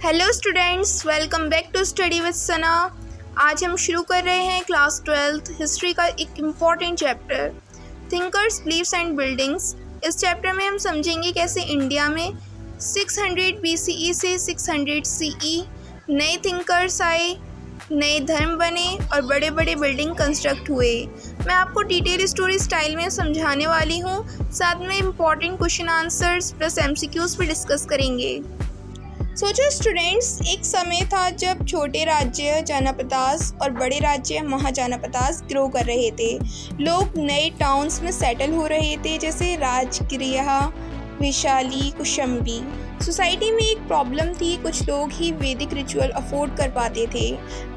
Hello students, welcome back to study with Sana. आज हम शुरू कर रहे हैं क्लास 12th हिस्ट्री का एक important chapter thinkers, believes and buildings. इस चैप्टर में हम समझेंगे कैसे इंडिया में 600 BCE से 600 CE नए थिंकर्स आए, नए धर्म बने और बड़े बड़े बिल्डिंग कंस्ट्रक्ट हुए। मैं आपको डिटेल स्टोरी स्टाइल में समझाने वाली हूँ, साथ में important question answers plus MCQs भी डिस्कस करेंगे। सोचो स्टूडेंट्स, एक समय था जब छोटे राज्य जनपदास और बड़े राज्य महाजनपदास ग्रो कर रहे थे। लोग नए टाउन्स में सेटल हो रहे थे, जैसे राजगृह, वैशाली, कौशाम्बी। सोसाइटी में एक प्रॉब्लम थी, कुछ लोग ही वैदिक रिचुअल अफोर्ड कर पाते थे,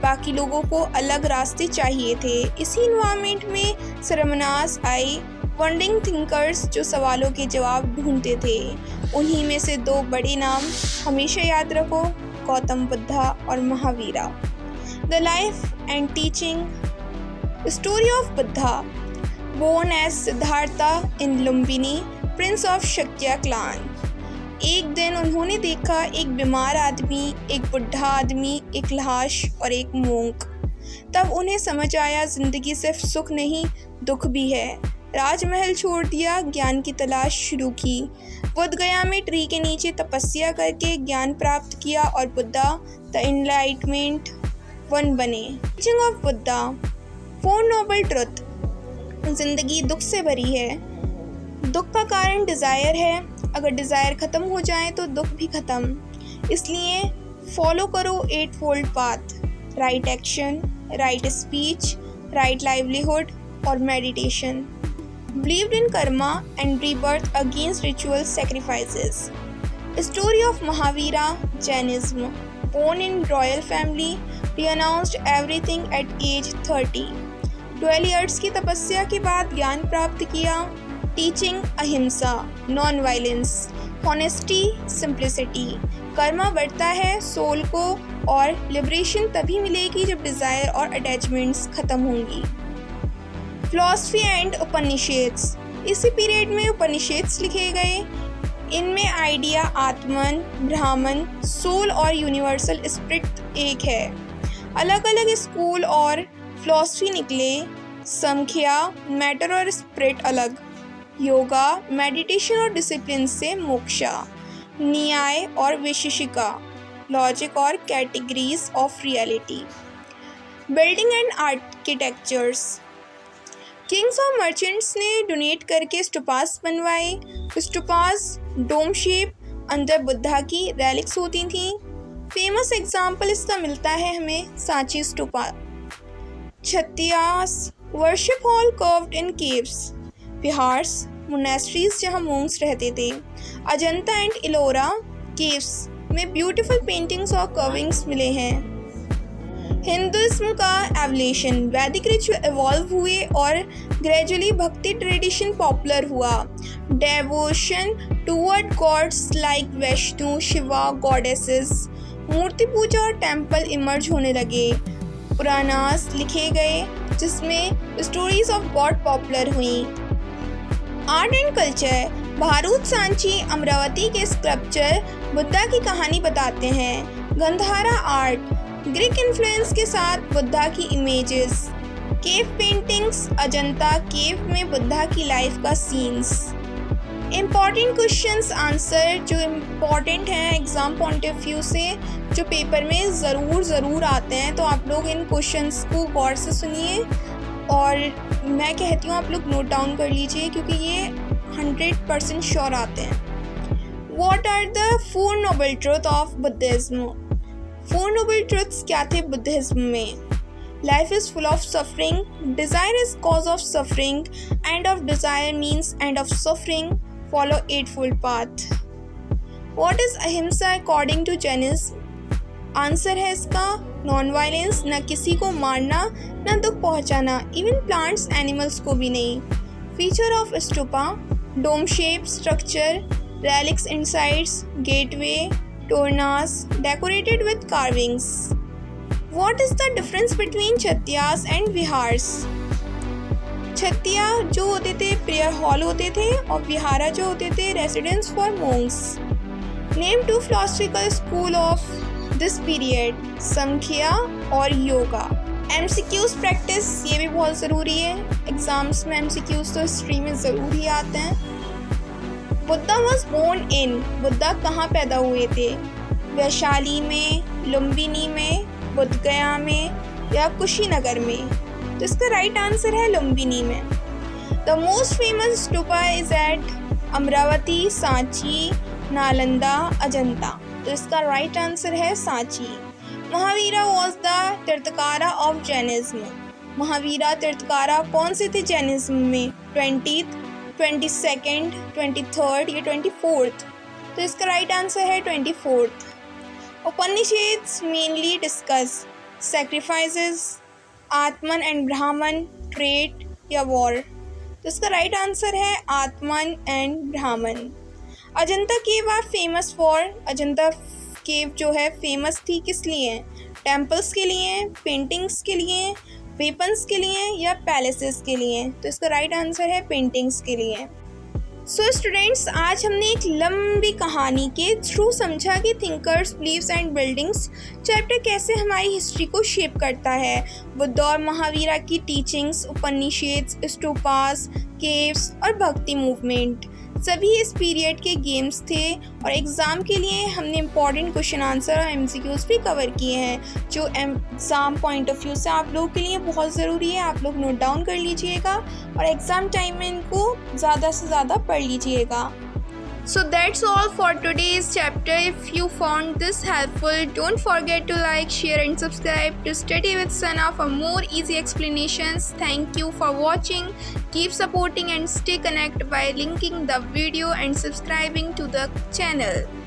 बाकी लोगों को अलग रास्ते चाहिए थे। इसी इन्वायरमेंट में सरमनास आए, वंडिंग थिंकर्स जो सवालों के जवाब ढूंढते थे। उन्हीं में से दो बड़े नाम हमेशा याद रखो, गौतम बुद्धा और Mahavira. The life and teaching story of Buddha. Born as Siddhartha in Lumbini, prince of Shakya clan. एक दिन उन्होंने देखा एक बीमार आदमी, एक बुढ़ा आदमी, एक लाश और एक मूंग। तब उन्हें समझ आया जिंदगी सिर्फ सुख नहीं, दुख भी है। राजमहल छोड़ दिया, ज्ञान की तलाश शुरू की। बुद्ध गया में ट्री के नीचे तपस्या करके ज्ञान प्राप्त किया और बुद्धा द एनलाइटमेंट वन बने। Teaching of Buddha. 4 noble truth. जिंदगी दुख से भरी है। दुख का कारण डिज़ायर है, अगर डिज़ायर ख़त्म हो जाए तो दुख भी ख़त्म। इसलिए फॉलो करो 8 fold path: right action, right speech, right livelihood और meditation. Believed in karma and rebirth against ritual sacrifices. Story of Mahavira, Jainism. Born in royal family, renounced everything at age 30. 12 years की तपस्या के बाद ज्ञान प्राप्त किया। Teaching अहिंसा, non-violence, honesty, simplicity. Karma बढ़ता है सोल को और लिबरेशन तभी मिलेगी जब डिज़ायर और अटैचमेंट्स खत्म होंगी। Philosophy and Upanishads. इसी पीरियड में उपनिषेद्स लिखे गए। इनमें आइडिया आत्मन, ब्राह्मण, सोल और यूनिवर्सल स्पिरिट एक है। अलग अलग स्कूल और फिलॉसफी निकले। संख्या, मैटर और स्पिरिट अलग। योगा, मेडिटेशन और डिसिप्लिन से मोक्षा। न्याय और विशेषिका, लॉजिक और categories of reality. Building and architectures. Kings और मर्चेंट्स ने डोनेट करके स्टूपास बनवाए। स्टूपास डोम शेप, अंदर बुद्धा की रेलिक्स होती थी। फेमस एग्जाम्पल इसका मिलता है हमें Sanchi stupa. Chaityas, worship hall carved in caves. Viharas, monasteries जहाँ मोंक्स रहते थे। अजंता एंड इलोरा केव्स में ब्यूटीफुल पेंटिंग्स और कर्विंग्स मिले हैं। हिंदुइज्म का एवोल्यूशन। वैदिक रिचुअल इवॉल्व हुए और ग्रेजुअली भक्ति ट्रेडिशन पॉपुलर हुआ। डेवोशन टूवर्ड गॉड्स लाइक वैष्णु, शिवा, गॉडेसेस। मूर्ति पूजा और टेम्पल इमर्ज होने लगे। पुराणास लिखे गए जिसमें स्टोरीज ऑफ गॉड पॉपुलर हुई। Art and culture. Bharuch, Sanchi, Amravati के स्कल्पचर बुद्धा की कहानी बताते हैं। गंधारा आर्ट, ग्रीक इन्फ्लुएंस के साथ बुद्धा की इमेजेस। केव पेंटिंग्स, अजंता केव में बुद्धा की लाइफ का सीन्स। इम्पॉर्टेंट क्वेश्चंस आंसर जो इम्पॉर्टेंट हैं एग्ज़ाम पॉइंट ऑफ व्यू से, जो पेपर में ज़रूर आते हैं, तो आप लोग इन क्वेश्चंस को गौर से सुनिए और मैं कहती हूँ आप लोग नोट डाउन कर लीजिए क्योंकि ये 100% श्योर आते हैं। What are the 4 noble truths of Buddhism? 4 noble truths क्या थे बुद्धिज्म में? Life is full of suffering. Desire is cause of suffering. End of desire means end of suffering. Follow 8-fold path. What is ahimsa according to Jainism? Answer है इसका non-violence, न किसी को मारना, न दुख पहुंचाना, even plants, animals को भी नहीं। Feature of stupa, dome shape structure, relics insides, gateway, tornas, decorated with carvings. What is the difference between Chatyas and Vihars? छत्तिया जो होते थे प्रेयर हॉल होते थे और विहारा जो होते थे residence for monks. Name 2 philosophical school of this period Samkhya और योगा। MCQs प्रैक्टिस ये भी बहुत ज़रूरी है, एग्ज़ाम्स में MCQs तो हिस्ट्री में ज़रूर ही आते हैं। Buddha was born in, Buddha कहाँ पैदा हुए थे? वैशाली में, लुम्बिनी में, बुद्धगया में या कुशीनगर में? तो इसका राइट आंसर है लुम्बिनी में। The most famous stupa is at Amaravati, Sanchi, Nalanda, Ajanta. तो इसका राइट आंसर है Sanchi. Mahavira was the Tirthankara of Jainism. Mahavira Tirthankara कौन से थे जैनिज्म में? 20th, 22nd, 23rd या 24th? तो इसका राइट आंसर है 24th। उपनिषेद्स mainly discuss sacrifices, Atman and ब्राह्मण, ट्रेड या वॉर? तो इसका राइट आंसर है आत्मन एंड ब्राह्मण। अजंता केव आर फेमस फॉर, अजंता केव जो है फेमस थी किस लिए? टेम्पल्स के लिए, पेंटिंग्स के लिए, वेपन्स के लिए या पैलेसेस के लिए? तो इसका राइट आंसर है पेंटिंग्स के लिए। सो स्टूडेंट्स, आज हमने एक लंबी कहानी के थ्रू समझा कि thinkers, believes and buildings chapter कैसे हमारी हिस्ट्री को शेप करता है। बुद्ध और महावीरा की टीचिंग्स, उपनिषेद्स, स्तूपास, केव्स और भक्ति मूवमेंट सभी इस पीरियड के गेम्स थे और एग्ज़ाम के लिए हमने इम्पॉर्टेंट क्वेश्चन आंसर और MCQs भी कवर किए हैं जो एग्ज़ाम पॉइंट ऑफ व्यू से आप लोगों के लिए बहुत ज़रूरी है। आप लोग नोट डाउन कर लीजिएगा और एग्ज़ाम टाइम में इनको ज़्यादा से ज़्यादा पढ़ लीजिएगा। So that's all for today's chapter. If you found this helpful, don't forget to like, share and subscribe to Study with Sana for more easy explanations. Thank you for watching. Keep supporting and stay connected by linking the video and subscribing to the channel.